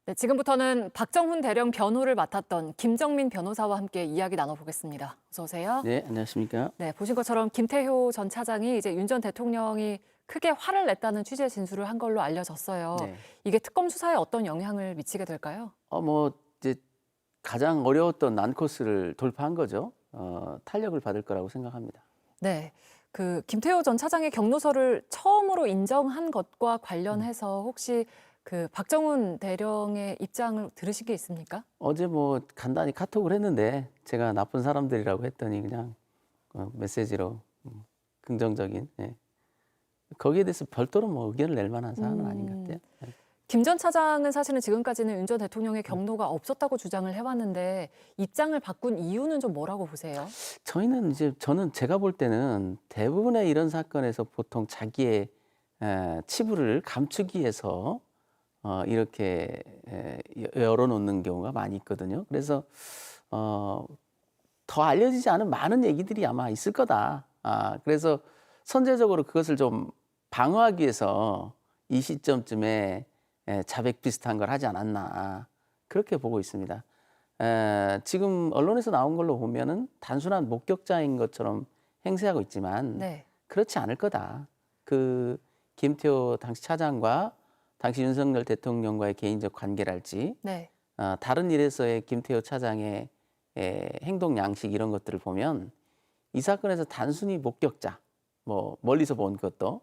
네, 지금부터는 박정훈 대령 변호를 맡았던 김정민 변호사와 함께 이야기 나눠보겠습니다. 어서 오세요. 네, 안녕하십니까. 네, 보신 것처럼 김태효 전 차장이 이제 윤 전 대통령이 크게 화를 냈다는 취지의 진술을 한 걸로 알려졌어요. 네. 이게 특검 수사에 어떤 영향을 미치게 될까요? 이제 가장 어려웠던 난코스를 돌파한 거죠. 탄력을 받을 거라고 생각합니다. 네, 그 김태효 전 차장의 경로서를 처음으로 인정한 것과 관련해서 혹시 그 박정훈 대령의 입장을 들으신 게 있습니까? 어제 간단히 카톡을 했는데 제가 나쁜 사람들이라고 했더니 그냥 메시지로 긍정적인, 예. 거기에 대해서 별도로 의견을 낼 만한 사안은 아닌 것 같아요. 예. 김 전 차장은 사실은 지금까지는 윤 전 대통령의 경로가 없었다고 주장을 해왔는데 입장을 바꾼 이유는 좀 뭐라고 보세요? 저는 제가 볼 때는 대부분의 이런 사건에서 보통 자기의 치부를 감추기 위해서 이렇게 열어놓는 경우가 많이 있거든요. 그래서 더 알려지지 않은 많은 얘기들이 아마 있을 거다. 그래서 선제적으로 그것을 좀 방어하기 위해서 이 시점쯤에 자백 비슷한 걸 하지 않았나 그렇게 보고 있습니다. 지금 언론에서 나온 걸로 보면은 단순한 목격자인 것처럼 행세하고 있지만 네. 그렇지 않을 거다. 그 김태호 당시 차장과 당시 윤석열 대통령과의 개인적 관계랄지 네. 다른 일에서의 김태호 차장의 행동 양식 이런 것들을 보면 이 사건에서 단순히 목격자, 멀리서 본 것도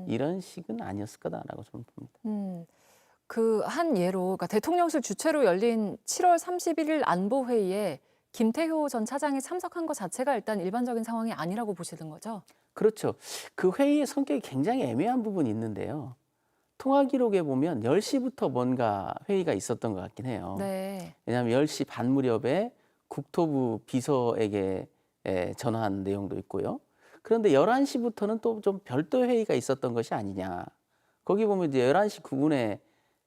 이런 식은 아니었을 거다라고 저는 봅니다. 그 한 예로, 그러니까 대통령실 주최로 열린 7월 31일 안보회의에 김태효 전 차장이 참석한 것 자체가 일단 일반적인 상황이 아니라고 보시는 거죠? 그렇죠. 그 회의의 성격이 굉장히 애매한 부분이 있는데요. 통화 기록에 보면 10시부터 뭔가 회의가 있었던 것 같긴 해요. 네. 왜냐하면 10시 반 무렵에 국토부 비서에게 전화한 내용도 있고요. 그런데 11시부터는 또 좀 별도 회의가 있었던 것이 아니냐. 거기 보면 이제 11시 9분에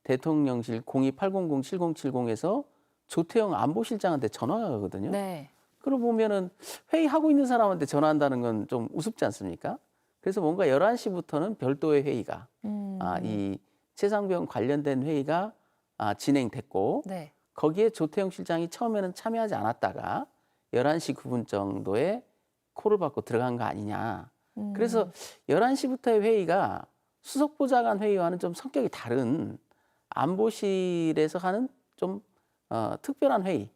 대통령실 02-800-7070에서 조태영 안보실장한테 전화가 가거든요. 네. 그러고 보면은 회의하고 있는 사람한테 전화한다는 건 좀 우습지 않습니까? 그래서 뭔가 11시부터는 별도의 회의가 이 최상병 관련된 회의가 진행됐고 네. 거기에 조태영 실장이 처음에는 참여하지 않았다가 11시 9분 정도에 콜을 받고 들어간 거 아니냐. 그래서 11시부터의 회의가 수석보좌관 회의와는 좀 성격이 다른 안보실에서 하는 좀 특별한 회의,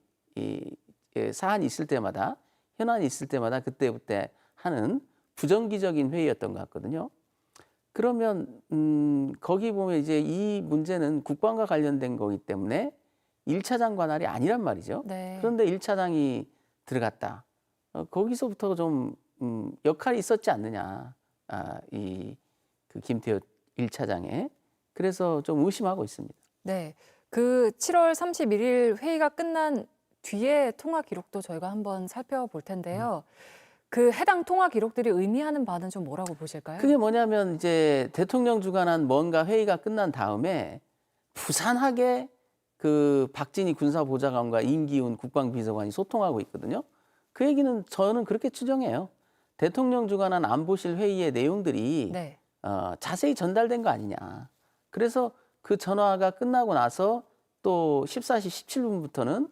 사안이 있을 때마다 현안이 있을 때마다 그때그때 하는 부정기적인 회의였던 것 같거든요. 그러면 거기 보면 이제 이 문제는 국방과 관련된 거기 때문에 1차장 관할이 아니란 말이죠. 네. 그런데 1차장이 들어갔다. 거기서부터 좀 역할이 있었지 않느냐. 그 김태호 1차장에. 그래서 좀 의심하고 있습니다. 네. 그 7월 31일 회의가 끝난 뒤에 통화 기록도 저희가 한번 살펴볼 텐데요. 그 해당 통화 기록들이 의미하는 바는 좀 뭐라고 보실까요? 그게 뭐냐면 이제 대통령 주관한 뭔가 회의가 끝난 다음에 부산하게 그 박진희 군사보좌관과 임기훈 국방비서관이 소통하고 있거든요. 그 얘기는 저는 그렇게 추정해요. 대통령 주관한 안보실 회의의 내용들이 네. 자세히 전달된 거 아니냐. 그래서 그 전화가 끝나고 나서 또 14시 17분부터는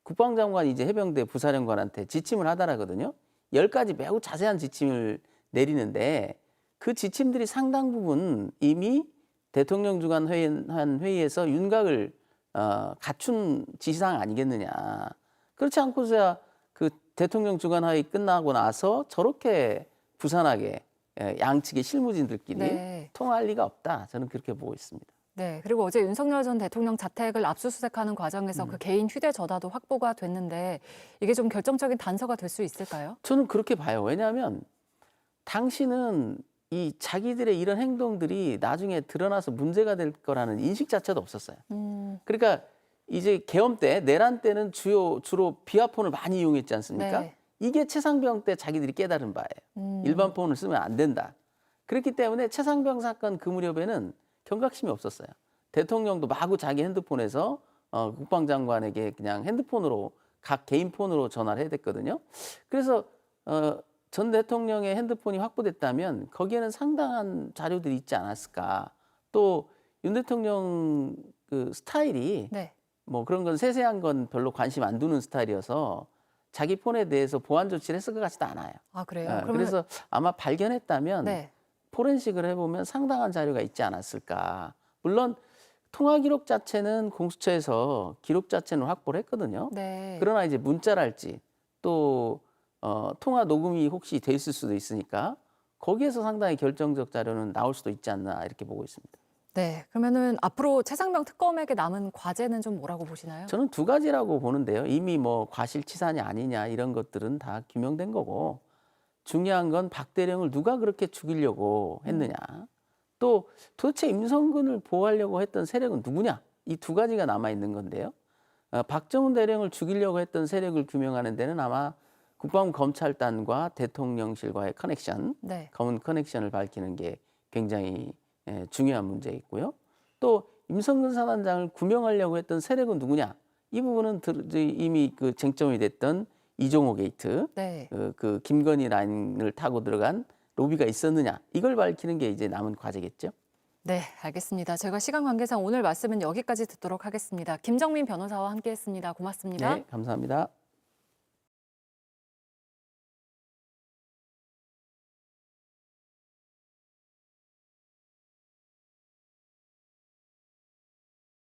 국방장관이 이제 해병대 부사령관한테 지침을 하더라거든요. 10가지 매우 자세한 지침을 내리는데 그 지침들이 상당 부분 이미 대통령 주관 한 회의에서 윤곽을 갖춘 지시사항 아니겠느냐. 그렇지 않고서야 그 대통령 주관 회의 끝나고 나서 저렇게 부산하게 양측의 실무진들끼리 네. 통화할 리가 없다. 저는 그렇게 보고 있습니다. 네. 그리고 어제 윤석열 전 대통령 자택을 압수수색하는 과정에서 그 개인 휴대전화도 확보가 됐는데 이게 좀 결정적인 단서가 될 수 있을까요? 저는 그렇게 봐요. 왜냐하면 당신은 이 자기들의 이런 행동들이 나중에 드러나서 문제가 될 거라는 인식 자체도 없었어요. 그러니까 이제 계엄 때, 내란 때는 주로 비화폰을 많이 이용했지 않습니까? 네. 이게 최상병 때 자기들이 깨달은 바예요. 일반 폰을 쓰면 안 된다. 그렇기 때문에 최상병 사건 그 무렵에는 경각심이 없었어요. 대통령도 마구 자기 핸드폰에서 국방장관에게 그냥 핸드폰으로 각 개인 폰으로 전화를 해야 됐거든요. 그래서 전 대통령의 핸드폰이 확보됐다면 거기에는 상당한 자료들이 있지 않았을까. 또 윤 대통령 그 스타일이 네. 뭐 그런 건 세세한 건 별로 관심 안 두는 스타일이어서 자기 폰에 대해서 보안 조치를 했을 것 같지도 않아요. 아, 그래요? 예, 그러면 그래서 아마 발견했다면 네. 포렌식을 해보면 상당한 자료가 있지 않았을까. 물론 통화 기록 자체는 공수처에서 기록 자체는 확보를 했거든요. 네. 그러나 이제 문자랄지 또 통화 녹음이 혹시 돼 있을 수도 있으니까 거기에서 상당히 결정적 자료는 나올 수도 있지 않나 이렇게 보고 있습니다. 네. 그러면은 앞으로 최상병 특검에게 남은 과제는 좀 뭐라고 보시나요? 저는 두 가지라고 보는데요. 이미 뭐 과실치사냐 아니냐 이런 것들은 다 규명된 거고 중요한 건 박 대령을 누가 그렇게 죽이려고 했느냐. 또 도대체 임성근을 보호하려고 했던 세력은 누구냐. 이 두 가지가 남아 있는 건데요. 박정훈 대령을 죽이려고 했던 세력을 규명하는 데는 아마 국방부 검찰단과 대통령실과의 커넥션, 네. 검은 커넥션을 밝히는 게 굉장히 중요한 문제이고요. 또 임성근 사단장을 구명하려고 했던 세력은 누구냐? 이 부분은 이미 그 쟁점이 됐던 이종호 게이트, 네. 그 김건희 라인을 타고 들어간 로비가 있었느냐? 이걸 밝히는 게 이제 남은 과제겠죠. 네, 알겠습니다. 제가 시간 관계상 오늘 말씀은 여기까지 듣도록 하겠습니다. 김정민 변호사와 함께했습니다. 고맙습니다. 네, 감사합니다.